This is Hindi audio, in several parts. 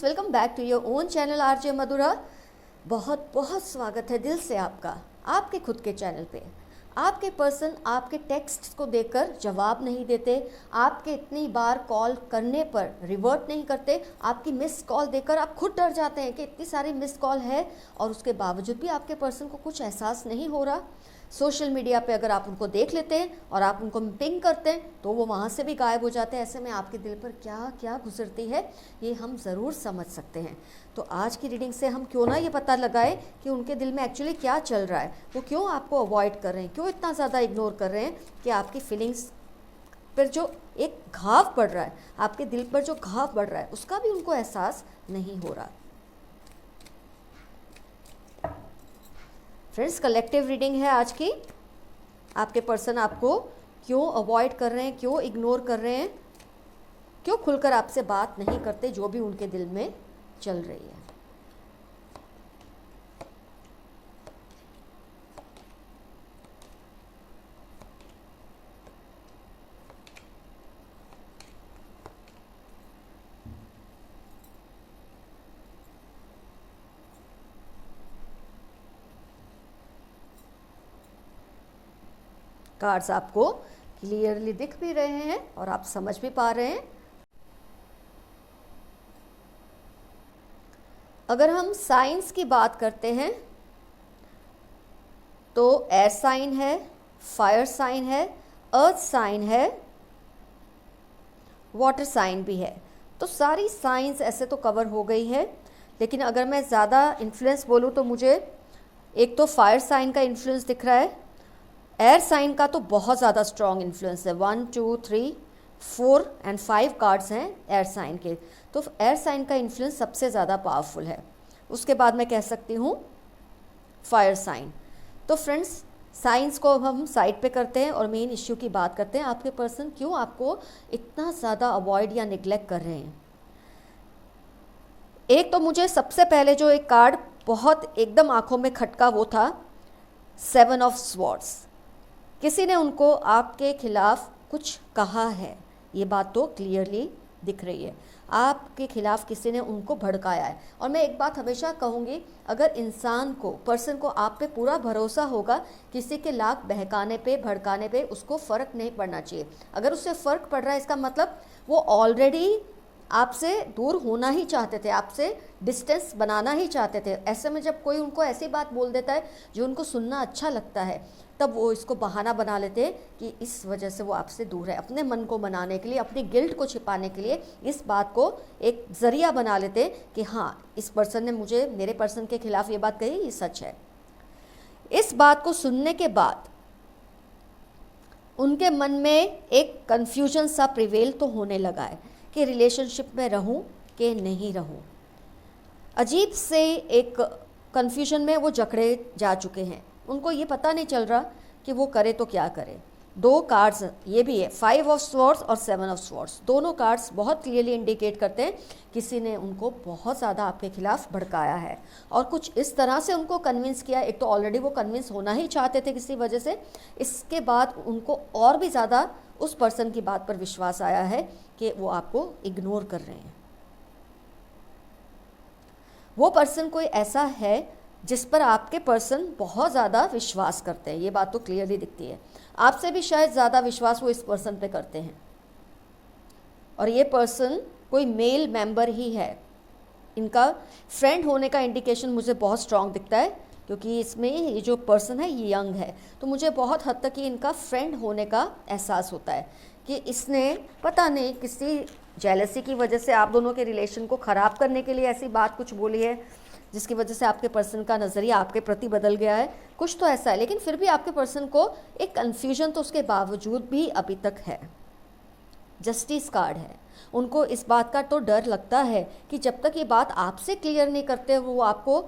Welcome back to your own channel RJ Madhura. बहुत बहुत स्वागत है दिल से आपका आपके खुद के चैनल पे। आपके पर्सन आपके टेक्स्ट को देखकर जवाब नहीं देते, आपके इतनी बार कॉल करने पर रिवर्ट नहीं करते, आपकी मिस कॉल देखकर आप खुद डर जाते हैं कि इतनी सारी मिस कॉल है और उसके बावजूद भी आपके पर्सन को कुछ एहसास नहीं हो रहा। सोशल मीडिया पे अगर आप उनको देख लेते हैं और आप उनको पिंग करते हैं तो वो वहाँ से भी गायब हो जाते हैं। ऐसे में आपके दिल पर क्या क्या गुजरती है ये हम ज़रूर समझ सकते हैं। तो आज की रीडिंग से हम क्यों ना ये पता लगाए कि उनके दिल में एक्चुअली क्या चल रहा है, वो क्यों आपको अवॉइड कर रहे हैं, क्यों इतना ज़्यादा इग्नोर कर रहे हैं कि आपकी फीलिंग्स पर जो एक घाव पड़ रहा है, आपके दिल पर जो घाव पड़ रहा है उसका भी उनको एहसास नहीं हो रहा। फ्रेंड्स, कलेक्टिव रीडिंग है आज की। आपके पर्सन आपको क्यों अवॉइड कर रहे हैं, क्यों इग्नोर कर रहे हैं, क्यों खुलकर आपसे बात नहीं करते जो भी उनके दिल में चल रही है। कार्ड्स आपको क्लियरली दिख भी रहे हैं और आप समझ भी पा रहे हैं। अगर हम साइंस की बात करते हैं तो एयर साइन है, फायर साइन है, अर्थ साइन है, वाटर साइन भी है। तो सारी साइंस ऐसे तो कवर हो गई है, लेकिन अगर मैं ज़्यादा इन्फ्लुएंस बोलूँ तो मुझे एक तो फायर साइन का इन्फ्लुएंस दिख रहा है। एयर साइन का तो बहुत ज़्यादा स्ट्रॉन्ग इन्फ्लुएंस है। 1 2 3 4 एंड 5 कार्ड्स हैं एयर साइन के, तो एयर साइन का इन्फ्लुएंस सबसे ज़्यादा पावरफुल है। उसके बाद मैं कह सकती हूँ फायर साइन। तो फ्रेंड्स, साइंस को हम साइड पे करते हैं और मेन इश्यू की बात करते हैं। आपके पर्सन क्यों आपको इतना ज़्यादा अवॉइड या निगलेक्ट कर रहे हैं। एक तो मुझे सबसे पहले जो एक कार्ड बहुत एकदम आंखों में खटका वो था 7 ऑफ स्वॉर्ड्स। किसी ने उनको आपके खिलाफ कुछ कहा है, ये बात तो क्लियरली दिख रही है। आपके खिलाफ किसी ने उनको भड़काया है। और मैं एक बात हमेशा कहूँगी, अगर इंसान को, पर्सन को आप पे पूरा भरोसा होगा, किसी के लाख बहकाने पे भड़काने पे उसको फ़र्क नहीं पड़ना चाहिए। अगर उससे फ़र्क पड़ रहा है इसका मतलब वो ऑलरेडी आपसे दूर होना ही चाहते थे, आपसे डिस्टेंस बनाना ही चाहते थे। ऐसे में जब कोई उनको ऐसी बात बोल देता है जो उनको सुनना अच्छा लगता है, तब वो इसको बहाना बना लेते हैं कि इस वजह से वो आपसे दूर है। अपने मन को मनाने के लिए, अपनी गिल्ट को छिपाने के लिए इस बात को एक ज़रिया बना लेते हैं कि हाँ, इस पर्सन ने मुझे, मेरे पर्सन के खिलाफ ये बात कही, ये सच है। इस बात को सुनने के बाद उनके मन में एक कन्फ्यूजन सा प्रिवेल तो होने लगा है कि रिलेशनशिप में रहूं कि नहीं रहूं। अजीब से एक कन्फ्यूजन में वो जकड़े जा चुके हैं। उनको ये पता नहीं चल रहा कि वो करे तो क्या करे। दो कार्ड्स ये भी है, 5 ऑफ स्वॉर्ड्स और 7 ऑफ स्वॉर्ड्स। दोनों कार्ड्स बहुत क्लियरली इंडिकेट करते हैं किसी ने उनको बहुत ज़्यादा आपके खिलाफ भड़काया है और कुछ इस तरह से उनको कन्विंस किया। एक तो ऑलरेडी वो कन्विंस होना ही चाहते थे किसी वजह से, इसके बाद उनको और भी ज़्यादा उस पर्सन की बात पर विश्वास आया है कि वो आपको इग्नोर कर रहे हैं। वो पर्सन कोई ऐसा है जिस पर आपके पर्सन बहुत ज़्यादा विश्वास करते हैं, ये बात तो क्लियरली दिखती है। आपसे भी शायद ज़्यादा विश्वास वो इस पर्सन पे करते हैं। और ये पर्सन कोई मेल मेंबर ही है। इनका फ्रेंड होने का इंडिकेशन मुझे बहुत स्ट्रांग दिखता है, क्योंकि इसमें ये जो पर्सन है ये यंग है। तो मुझे बहुत हद तक ही इनका फ्रेंड होने का एहसास होता है कि इसने पता नहीं किसी जेलसी की वजह से आप दोनों के रिलेशन को ख़राब करने के लिए ऐसी बात कुछ बोली है, जिसकी वजह से आपके पर्सन का नज़रिया आपके प्रति बदल गया है। कुछ तो ऐसा है, लेकिन फिर भी आपके पर्सन को एक कन्फ्यूजन तो उसके बावजूद भी अभी तक है। जस्टिस कार्ड है। उनको इस बात का तो डर लगता है कि जब तक ये बात आपसे क्लियर नहीं करते वो आपको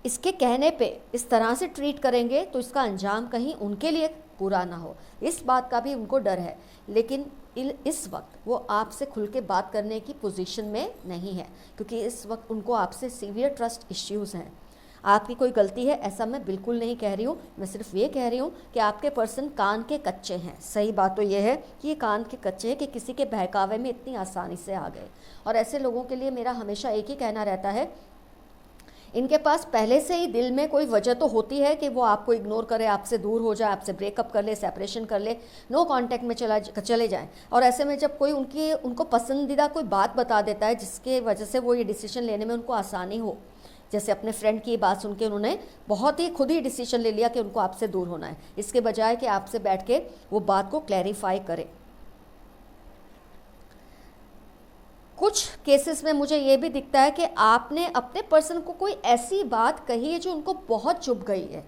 इसके कहने पे इस तरह से ट्रीट करेंगे तो इसका अंजाम कहीं उनके लिए पूरा ना हो, इस बात का भी उनको डर है। लेकिन इस वक्त वो आपसे खुल के बात करने की पोजीशन में नहीं है, क्योंकि इस वक्त उनको आपसे सीवियर ट्रस्ट इश्यूज़ हैं। आपकी कोई गलती है ऐसा मैं बिल्कुल नहीं कह रही हूँ, मैं सिर्फ ये कह रही हूँ कि आपके पर्सन कान के कच्चे हैं। सही बात तो ये है कि ये कान के कच्चे हैं कि किसी के बहकावे में इतनी आसानी से आ गए। और ऐसे लोगों के लिए मेरा हमेशा एक ही कहना रहता है, इनके पास पहले से ही दिल में कोई वजह तो होती है कि वो आपको इग्नोर करे, आपसे दूर हो जाए, आपसे ब्रेकअप कर ले, सेपरेशन कर ले, नो कांटेक्ट में चले जाएं। और ऐसे में जब कोई उनको पसंदीदा कोई बात बता देता है जिसके वजह से वो ये डिसीजन लेने में उनको आसानी हो, जैसे अपने फ्रेंड की बात सुन के उन्होंने बहुत ही खुद ही डिसीजन ले लिया कि उनको आपसे दूर होना है, इसके बजाय कि आपसे बैठ के वो बात को क्लैरिफाई करे। कुछ केसेस में मुझे ये भी दिखता है कि आपने अपने पर्सन को कोई ऐसी बात कही है जो उनको बहुत चुभ गई है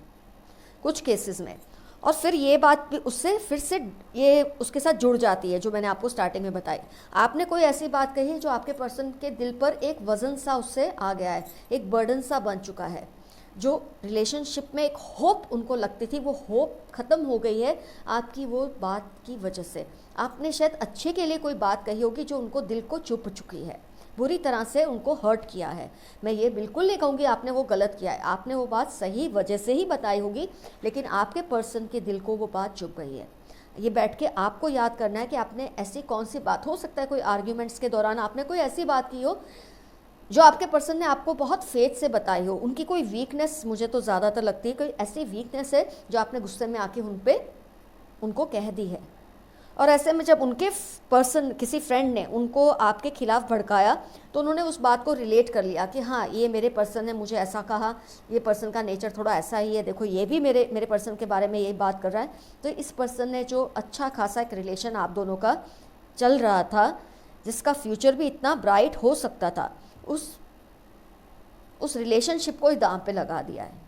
कुछ केसेस में, और फिर ये बात भी उससे फिर से ये उसके साथ जुड़ जाती है जो मैंने आपको स्टार्टिंग में बताई। आपने कोई ऐसी बात कही है जो आपके पर्सन के दिल पर एक वज़न सा उससे आ गया है, एक बर्डन सा बन चुका है। जो रिलेशनशिप में एक होप उनको लगती थी वो होप ख़त्म हो गई है आपकी वो बात की वजह से। आपने शायद अच्छे के लिए कोई बात कही होगी जो उनको दिल को चुभ चुकी है, बुरी तरह से उनको हर्ट किया है। मैं ये बिल्कुल नहीं कहूँगी आपने वो गलत किया है, आपने वो बात सही वजह से ही बताई होगी, लेकिन आपके पर्सन के दिल को वो बात चुभ गई है। ये बैठ के आपको याद करना है कि आपने ऐसी कौन सी बात, हो सकता है कोई आर्ग्यूमेंट्स के दौरान आपने कोई ऐसी बात की हो जो आपके पर्सन ने आपको बहुत फेथ से बताई हो। उनकी कोई वीकनेस, मुझे तो ज़्यादातर लगती है कोई ऐसी वीकनेस है जो आपने गुस्से में आके उनको कह दी है। और ऐसे में जब उनके पर्सन किसी फ्रेंड ने उनको आपके खिलाफ भड़काया तो उन्होंने उस बात को रिलेट कर लिया कि हाँ ये मेरे पर्सन ने मुझे ऐसा कहा, ये पर्सन का नेचर थोड़ा ऐसा ही है, देखो ये भी मेरे पर्सन के बारे में यही बात कर रहा है। तो इस पर्सन ने जो अच्छा खासा एक रिलेशन आप दोनों का चल रहा था, जिसका फ्यूचर भी इतना ब्राइट हो सकता था, उस रिलेशनशिप को ही दांव पे लगा दिया है।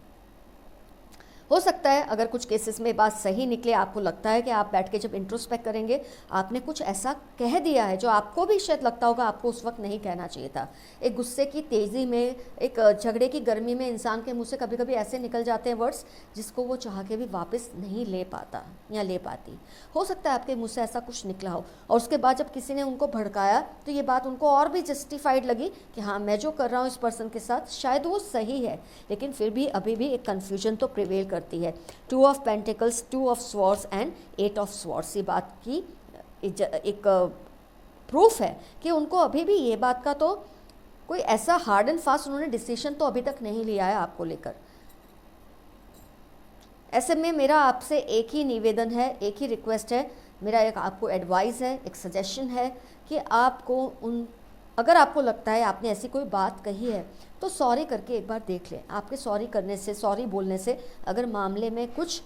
हो सकता है अगर कुछ केसेस में बात सही निकले, आपको लगता है कि आप बैठ के जब इंट्रोस्पेक्ट करेंगे आपने कुछ ऐसा कह दिया है जो आपको भी शायद लगता होगा आपको उस वक्त नहीं कहना चाहिए था। एक गुस्से की तेज़ी में, एक झगड़े की गर्मी में इंसान के मुंह से कभी कभी ऐसे निकल जाते हैं वर्ड्स जिसको वो चाह के भी वापस नहीं ले पाता या ले पाती। हो सकता है आपके मुँह से ऐसा कुछ निकला हो और उसके बाद जब किसी ने उनको भड़काया तो ये बात उनको और भी जस्टिफाइड लगी कि हाँ मैं जो कर रहा हूँ इस पर्सन के साथ शायद वो सही है, लेकिन फिर भी अभी भी एक कन्फ्यूजन तो प्रिवेल करती है। 2 of pentacles, 2 of swords and 8 of swords, ये बात की एक प्रूफ है कि उनको अभी भी ये बात का तो कोई ऐसा हार्ड एंड फास्ट उन्होंने डिसीजन तो अभी तक नहीं लिया है आपको लेकर। ऐसे में मेरा आपसे एक ही निवेदन है, एक ही रिक्वेस्ट है, मेरा एक आपको एडवाइस है, एक सजेशन है कि आपको अगर आपको लगता है आपने ऐसी कोई बात कही है तो सॉरी करके एक बार देख लें। आपके सॉरी करने से, सॉरी बोलने से अगर मामले में कुछ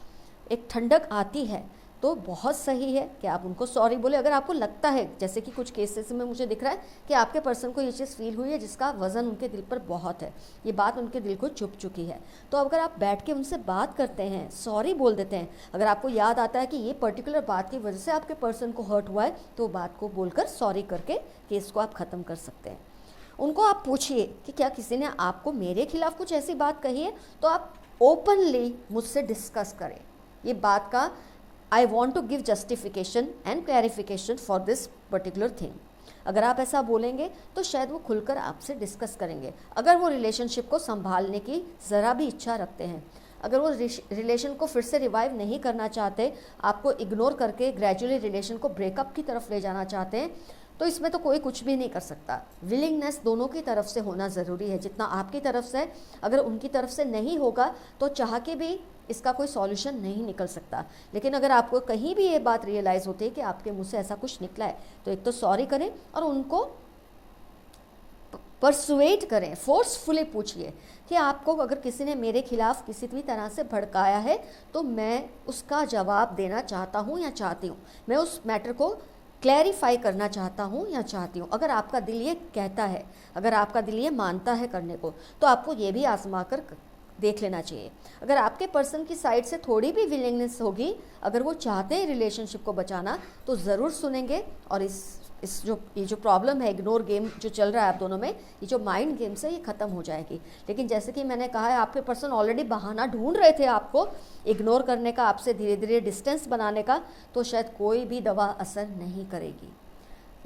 एक ठंडक आती है तो बहुत सही है कि आप उनको सॉरी बोले। अगर आपको लगता है, जैसे कि कुछ केसेस में मुझे दिख रहा है कि आपके पर्सन को ये चीज़ फील हुई है जिसका वज़न उनके दिल पर बहुत है, ये बात उनके दिल को चुभ चुकी है, तो अगर आप बैठ के उनसे बात करते हैं, सॉरी बोल देते हैं, अगर आपको याद आता है कि ये पर्टिकुलर बात की वजह से आपके पर्सन को हर्ट हुआ है तो बात को बोलकर सॉरी करके केस को आप ख़त्म कर सकते हैं। उनको आप पूछिए कि क्या किसी ने आपको मेरे खिलाफ कुछ ऐसी बात कही है, तो आप ओपनली मुझसे डिस्कस करें ये बात का, I want to give justification and clarification for this particular thing. अगर आप ऐसा बोलेंगे तो शायद वो खुलकर आपसे डिस्कस करेंगे। अगर वो रिलेशनशिप को संभालने की ज़रा भी इच्छा रखते हैं, अगर वो रिलेशन को फिर से रिवाइव नहीं करना चाहते, आपको इग्नोर करके ग्रेजुअली रिलेशन को ब्रेकअप की तरफ ले जाना चाहते हैं, तो इसमें तो कोई कुछ भी नहीं कर सकता। विलिंगनेस दोनों की तरफ से होना ज़रूरी है, जितना आपकी तरफ से। अगर उनकी तरफ से नहीं होगा तो चाह के भी इसका कोई सॉल्यूशन नहीं निकल सकता। लेकिन अगर आपको कहीं भी ये बात रियलाइज़ होती है कि आपके मुंह से ऐसा कुछ निकला है तो एक तो सॉरी करें और उनको परसुएट करें, फोर्सफुली पूछिए कि आपको अगर किसी ने मेरे खिलाफ किसी भी तरह से भड़काया है तो मैं उसका जवाब देना चाहता हूँ या चाहती हूँ, मैं उस मैटर को क्लैरिफाई करना चाहता हूँ या चाहती हूँ। अगर आपका दिल ये कहता है, अगर आपका दिल ये मानता है करने को, तो आपको ये भी आजमा कर देख लेना चाहिए। अगर आपके पर्सन की साइड से थोड़ी भी विलिंगनेस होगी, अगर वो चाहते हैं रिलेशनशिप को बचाना, तो ज़रूर सुनेंगे और ये जो प्रॉब्लम है, इग्नोर गेम जो चल रहा है आप दोनों में, ये जो माइंड गेम्स है, ये ख़त्म हो जाएगी। लेकिन जैसे कि मैंने कहा है, आपके पर्सन ऑलरेडी बहाना ढूंढ रहे थे आपको इग्नोर करने का, आपसे धीरे धीरे डिस्टेंस बनाने का, तो शायद कोई भी दवा असर नहीं करेगी।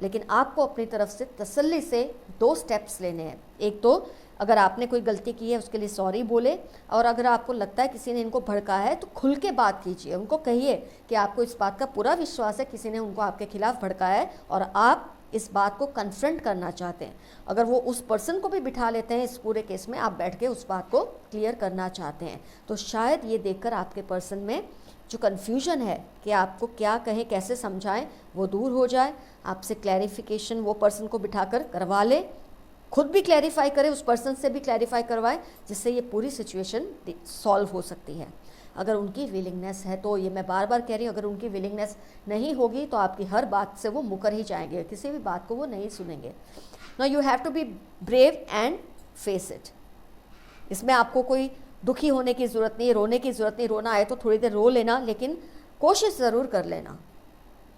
लेकिन आपको अपनी तरफ से तसल्ली से 2 स्टेप्स लेने हैं। एक तो अगर आपने कोई गलती की है उसके लिए सॉरी बोले, और अगर आपको लगता है किसी ने इनको भड़का है तो खुल के बात कीजिए, उनको कहिए कि आपको इस बात का पूरा विश्वास है किसी ने उनको आपके खिलाफ भड़काया है और आप इस बात को कन्फ्रंट करना चाहते हैं। अगर वो उस पर्सन को भी बिठा लेते हैं इस पूरे केस में, आप बैठ के उस बात को क्लियर करना चाहते हैं, तो शायद ये देखकर आपके पर्सन में जो कन्फ्यूजन है कि आपको क्या कहें, कैसे समझाएं, वो दूर हो जाए। आपसे क्लैरिफिकेशन वो पर्सन को बिठाकर करवा ले, खुद भी क्लैरिफाई करे, उस पर्सन से भी क्लैरिफाई करवाएं, जिससे ये पूरी सिचुएशन सॉल्व हो सकती है। अगर उनकी विलिंगनेस है तो, ये मैं बार बार कह रही हूँ, अगर उनकी विलिंगनेस नहीं होगी तो आपकी हर बात से वो मुकर ही जाएंगे, किसी भी बात को वो नहीं सुनेंगे। Now you have to be brave and face it. इसमें आपको कोई दुखी होने की ज़रूरत नहीं, रोने की ज़रूरत नहीं। रोना आए तो थोड़ी देर रो लेना, लेकिन कोशिश ज़रूर कर लेना।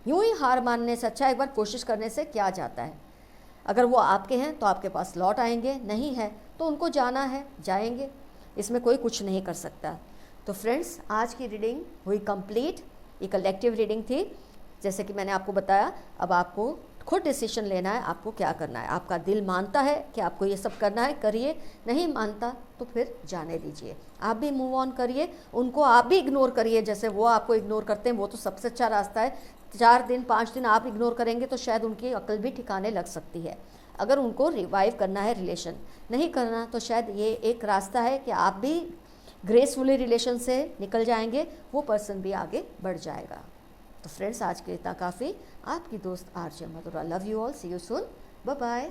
यूँ ही हार मानने से अच्छा एक बार कोशिश करने से क्या जाता है। अगर वो आपके हैं तो आपके पास लौट आएंगे, नहीं है तो उनको जाना है, जाएंगे, इसमें कोई कुछ नहीं कर सकता। तो फ्रेंड्स, आज की रीडिंग हुई कंप्लीट। ये कलेक्टिव रीडिंग थी। जैसे कि मैंने आपको बताया, अब आपको खुद डिसीजन लेना है आपको क्या करना है। आपका दिल मानता है कि आपको ये सब करना है, करिए, नहीं मानता तो फिर जाने दीजिए, आप भी मूव ऑन करिए। उनको आप भी इग्नोर करिए जैसे वो आपको इग्नोर करते हैं, वो तो सबसे अच्छा रास्ता है। 4 दिन 5 दिन आप इग्नोर करेंगे तो शायद उनकी अक्ल भी ठिकाने लग सकती है। अगर उनको रिवाइव करना है रिलेशन, नहीं करना तो शायद ये एक रास्ता है कि आप भी ग्रेसफुली रिलेशन से निकल जाएंगे, वो पर्सन भी आगे बढ़ जाएगा। तो फ्रेंड्स, आज के इतना काफ़ी। आपकी दोस्त RJ Madhura. Love you all, see you soon, bye bye.